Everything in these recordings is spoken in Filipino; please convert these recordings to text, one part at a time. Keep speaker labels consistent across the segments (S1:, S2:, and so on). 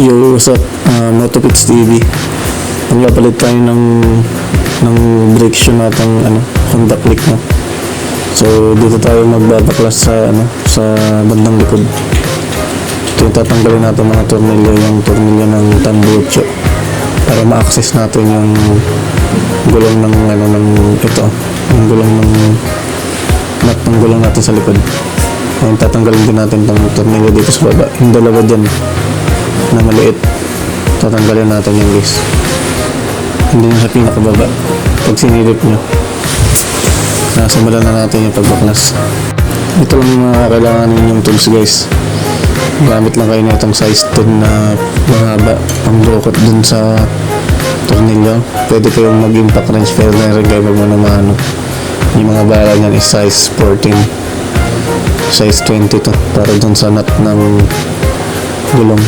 S1: Yo, what's up? Motopits TV. Magpapalit tayo ng brake shoe natin, Honda Click, no? So, dito tayo magbabaklas sa bandang likod. Ito yung tatanggalin natin mga tornilyo, yung tornilyo ng tambucho para ma-access natin yung gulong ng yung gulong ng nut ng gulong natin sa likod. Ngayon, tatanggalin din natin itong tornilyo dito sa baba. Yung dalawa dyan na maliit, tatanggalin natin yung guys. Hindi na sa pinakababa. Pag sinilip nyo, nasimulan na natin yung pagbaklas. Ito lang yung mga kailanganin yung tools guys. Gamit lang kayo na itong size 10 na mahaba pang dukot dun sa tornilyo. Pwede kayong mag-impact wrench, pero na rin kayo magmano-mano. Yung mga bala nyan is size 14, size 20 to, para dun sa nut ng gulong.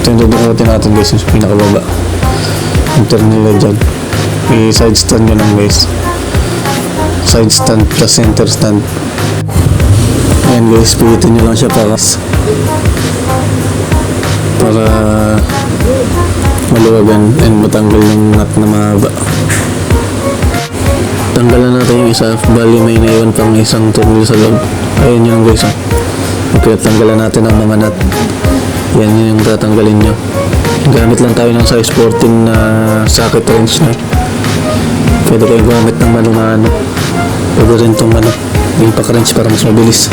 S1: Ito yung dudukutin natin guys, yung pinakababa. Yung tornilyo dyan, i-side stand nyo lang guys. Side stand plus center stand. Ayan guys, pihitin nyo lang siya para maluwagan and matanggal yung nut na mahaba. Tanggalan natin yung isa, bali may naiwan pang isang tornilyo sa loob. Ayan yun guys, okay, tanggalan natin ang mga nut. Yan yung tatanggalin nyo. Gamit lang tayo ng size 14 na socket wrench na. Pwede kayo gamit ng mano-mano. Pwede rin itong impact wrench para mas mabilis.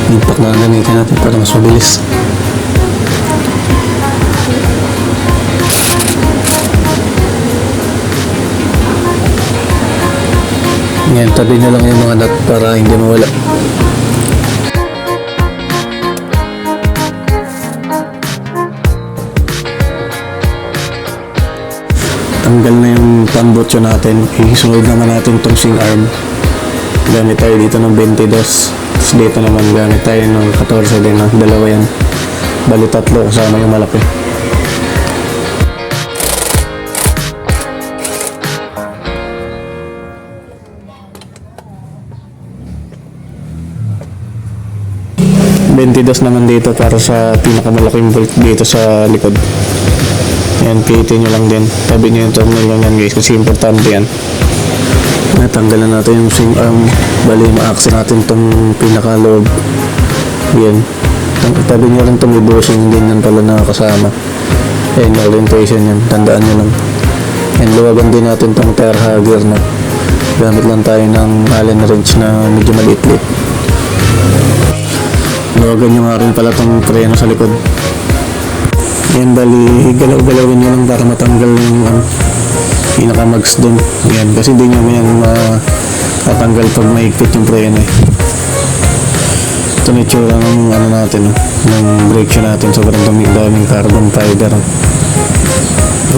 S1: Impact na gamitin natin para mas mabilis. Ngayon, tabi nyo lang yung mga nut para hindi mawala. Tanggal na yung tambutso natin. Isunod naman natin itong swing arm. Gamit tayo dito ng 22. Tapos dito naman gamit tayo ng 14 din. Dalawa yan. Bali tatlo kasama yung malaki. $22 naman dito para sa pinakamalaking bolt dito sa likod. Yan, pihitin nyo lang din. Tabi nyo yung tornilyo yan guys, kasi importante yan. Natanggalan natin yung swing arm. Bali, ma-access natin itong pinakaloob. Yan. Tabi nyo lang itong bushing din yan pala nakakasama. Yan, orientation yan. Tandaan nyo lang. Yan, luwagan din natin itong tire hugger na. Gamit lang tayo ng Allen wrench na medyo maliit-liit. Luwagan nyo nga rin pala itong preno sa likod. Yan, bali, galaw-galawin nyo lang para matanggal yung pinaka-mags dun. Yan, kasi hindi nyo yan matanggal pag maigpit yung preno eh. Ito na itsura ng natin, ng brake shoe natin. Sobrang daming carbon fiber.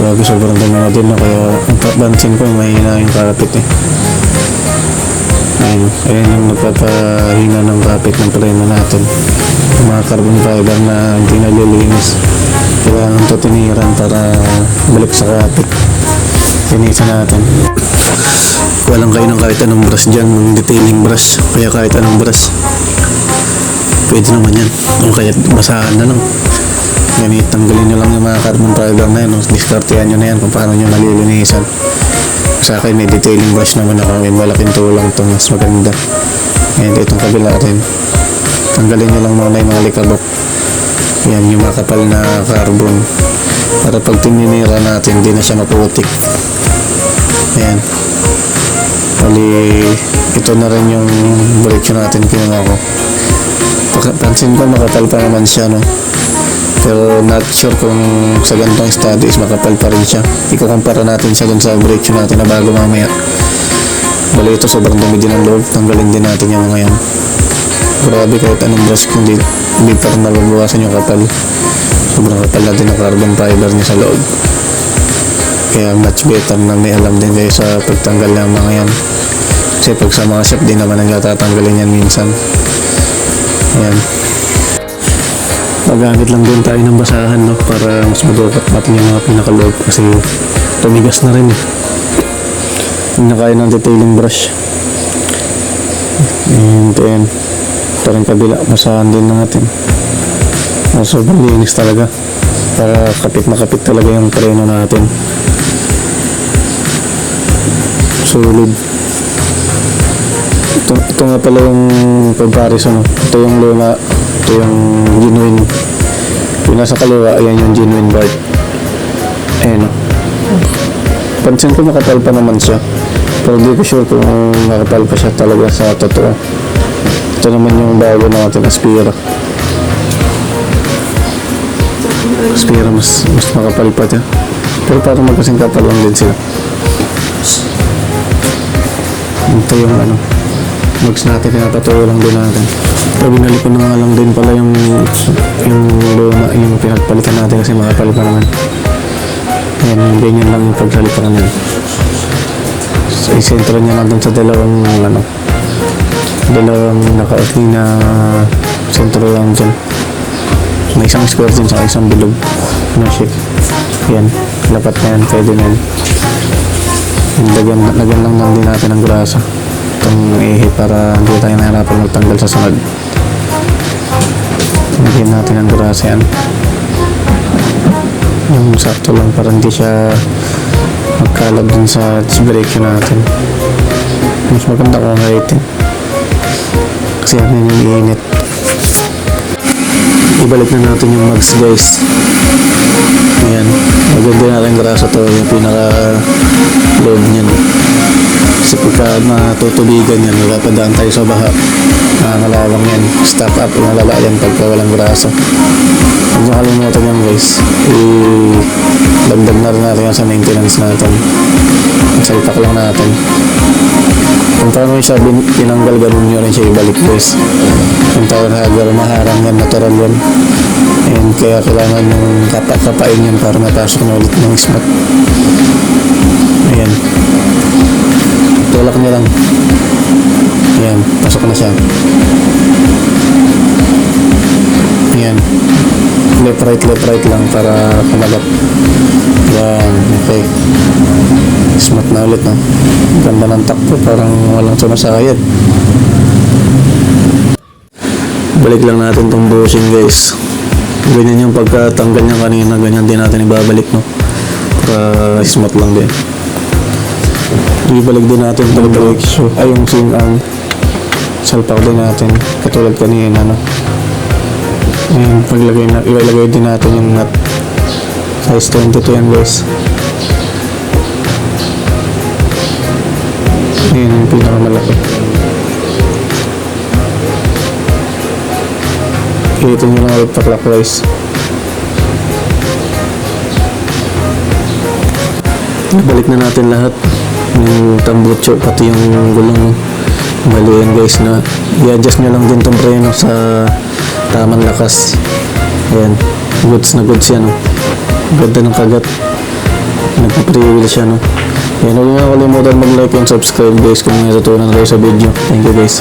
S1: Grabe, sobrang dami na din, kaya ang pansin ko mahina yung kapit eh. Ayan yung nagpapahina ng kapit ng preno natin. Yung mga carbon fiber na hindi nalilinis. Kailangan ito tiniran para balik sa kapit. Tinisan natin. Walang kayo ng kahit anong brush dyan, ng detailing brush. Kaya kahit anong brush, pwede naman yan. O kaya basahan na lang. Ganit, tanggalin nyo lang yung mga carbon fiber na yan. Diskartehan nyo na yan kung paano nyo nalilinisan. Sa akin may detailing brush naman ako. May malaking tulang ito, mas maganda. Ngayon, itong kabila rin. Tanggalin nyo lang muna yung mga likabok. Yan, yung makapal na carbon. Para pag tininira natin, hindi na siya maputik. Ayan. Bali, ito na rin yung brake shoe natin kinuha ko. Pansin ko, makapal pa naman siya, no? Pero not sure kung sa ganitong study is makapal pa rin siya. Ikukumpara natin siya dun sa brake shoe natin na bago mamaya. Bali, ito sobrang dumi din ang loob. Tanggalin din natin yung mga yan. Grabe, kahit anong brush kung hindi pa rin nababawasan yung kapal. Sobrang kapal na din ang carbon fiber niya sa loob. Kaya much better na may alam din kayo sa pagtanggal ng mga yan. Kasi pag sa mga shop din naman ang tatanggalin yan minsan. Ayan. Magamit lang din tayo ng basahan, no? Para mas madukat natin yung mga pinakaloob. Kasi tumigas na rin. Hindi na kaya ng detailing brush. And then ito rin kabila, basahan din natin. Sobrang linis talaga. Para kapit na kapit talaga yung preno natin. Solid. Ito nga pala yung comparison. Ito yung luma. Ito yung genuine. Yung nasa kaliwa, ayan yung genuine part. Ayan o. Pansin ko makapal pa naman siya. Pero di ko sure kung makapal pa siya talaga sa totoo. Ito naman yung bago natin, Aspira. Aspira mas makapal pa siya. Pero parang magkasing kapal lang din sila. Ito yung mags natin, pinapatuloy lang din natin. Pero binalik ko na nga lang din pala yung luma, yung pinagpalitan natin kasi makapal pa naman. Ayan, ganyan lang yung pagsalitan niya. So, isentro niya lang dun sa dalawang naka-outly na sentro lang dyan. May isang square dyan sa isang bilog na shape. Yan, lapat na yan, pwede na yan. Lagyan lang din natin ng grasa itong ihi para hindi tayo nahirapan magtanggal sa sunod. Lagyan natin ng grasa yan, yung sakto lang para hindi siya magkalab dun sa brake natin. Mas maganda kung heighten kasi yan yung iinit. Ibalik na natin yung mags, guys. Ayan, maganda natin grasa to, yung pinaka loob niyan. Kasi pagka matutubigan yan, magpapadaan tayo sa baha, nalawang yan, stop up, malala yan pagka walang grasa. Huwag nyo kalimutan yan, guys. Dagdag na rin natin yan sa maintenance natin. Salpak lang natin. Kung paano yung sabi, tinanggal, ganun nyo rin siya ibalik, guys. Kung tayo maharang yan, natural yan. And kaya kailangan yung kapain yan para mapasok na ulit ng smooth. Ayan. Tulak nyo lang. Ayan, pasok na siya. Ayan. Left right lang para kumagat. Ayan, okay. Smooth na ulit, no? Ganda ng takbo, parang walang sumasayad. Balik lang natin tong bushing, guys. Ganyan yung pagkatanggal niya kanina, ganyan din natin ibabalik, no? Para smooth lang din. Ibalik din natin itong brake shoe, ay yung swing arm. Salpak din natin, katulad kanina, no? Ayan, ilalagay din natin yung nut. Size 22 yan, guys. Ayan yung pinakamalaki. Ito nyo lang ulit pa-clockwise. Balik na natin lahat. Yung tambutso, pati yung gulong. Bali yan, guys, na i-adjust nyo lang din itong preno sa tamang lakas. Ayan, goods na goods yan, no? Ganda ng kagat. Nagpa-pre-wheel siya, no? Ayan, huwag nyo nakalimutan mag-like and subscribe, guys, kung may natutunan kayo sa video. Thank you, guys.